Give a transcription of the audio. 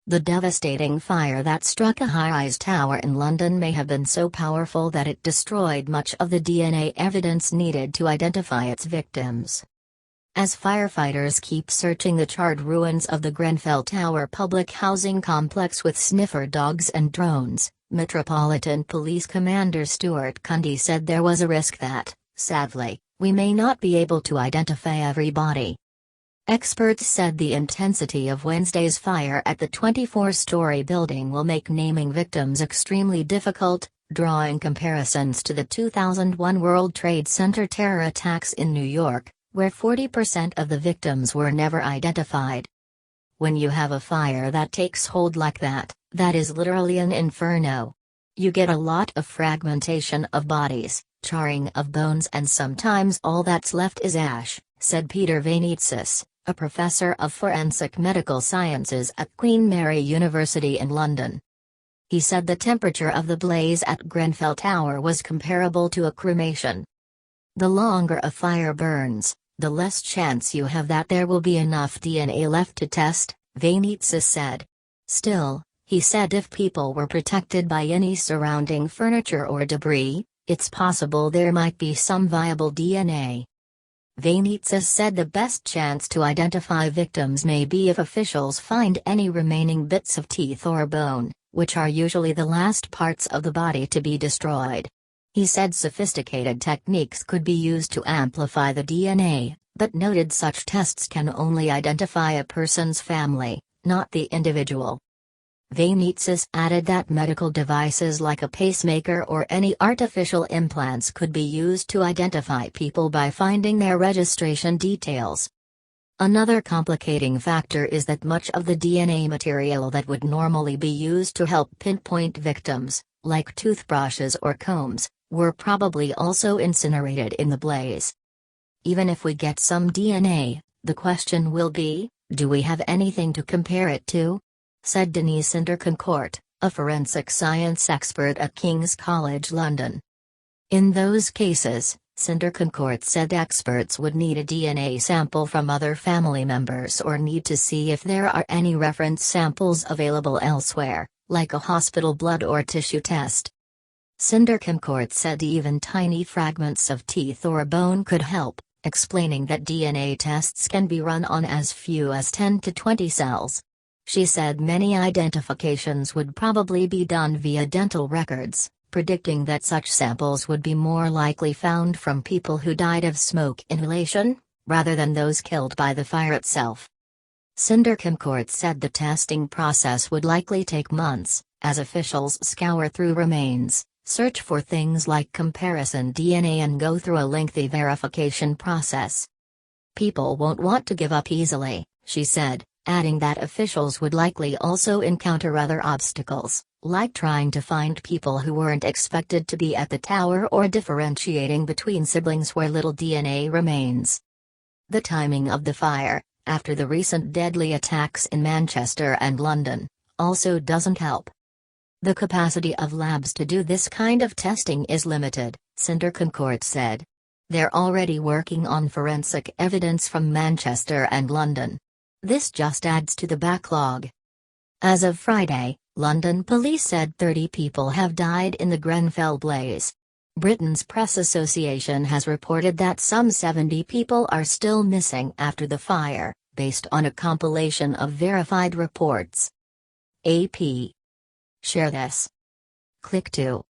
The devastating fire that struck a high-rise tower in London may have been so powerful that it destroyed much of the DNA evidence needed to identify its victims. As firefighters keep searching the charred ruins of the Grenfell Tower public housing complex with sniffer dogs and drones, Metropolitan Police Commander Stuart Cundy said there was a risk that, sadly, we may not be able to identify every body. Experts said the intensity of Wednesday's fire at the 24-story building will make naming victims extremely difficult, drawing comparisons to the 2001 World Trade Center terror attacks in New York, where 40% of the victims were never identified. When you have a fire that takes hold like that, that is literally an inferno. You get a lot of fragmentation of bodies, charring of bones, and sometimes all that's left is ash, said Peter Vainitsis, a professor of forensic medical sciences at Queen Mary University in London. He said the temperature of the blaze at Grenfell Tower was comparable to a cremation. The longer a fire burns, the less chance you have that there will be enough DNA left to test, Vainitsis said. Still, he said if people were protected by any surrounding furniture or debris, it's possible there might be some viable DNA. Vainitsis said the best chance to identify victims may be if officials find any remaining bits of teeth or bone, which are usually the last parts of the body to be destroyed. He said sophisticated techniques could be used to amplify the DNA, but noted such tests can only identify a person's family, not the individual. Vainitsis added that medical devices like a pacemaker or any artificial implants could be used to identify people by finding their registration details. Another complicating factor is that much of the DNA material that would normally be used to help pinpoint victims, like toothbrushes or combs, were probably also incinerated in the blaze. Even if we get some DNA, the question will be, do we have anything to compare it to? Said Denise Inderconcourt, a forensic science expert at King's College London. In those cases, Inderconcourt said experts would need a DNA sample from other family members or need to see if there are any reference samples available elsewhere, like a hospital blood or tissue test. Inderconcourt said even tiny fragments of teeth or bone could help, explaining that DNA tests can be run on as few as 10 to 20 cells. She said many identifications would probably be done via dental records, predicting that such samples would be more likely found from people who died of smoke inhalation, rather than those killed by the fire itself. Inderconcourt said the testing process would likely take months, as officials scour through remains, search for things like comparison DNA and go through a lengthy verification process. People won't want to give up easily, she said, adding that officials would likely also encounter other obstacles, like trying to find people who weren't expected to be at the tower or differentiating between siblings where little DNA remains. The timing of the fire, after the recent deadly attacks in Manchester and London, also doesn't help. The capacity of labs to do this kind of testing is limited, Inderconcourt said. They're already working on forensic evidence from Manchester and London. This just adds to the backlog. As of Friday, London police said 30 people have died in the Grenfell blaze. Britain's Press Association has reported that some 70 people are still missing after the fire, based on a compilation of verified reports. AP. Share this. Click to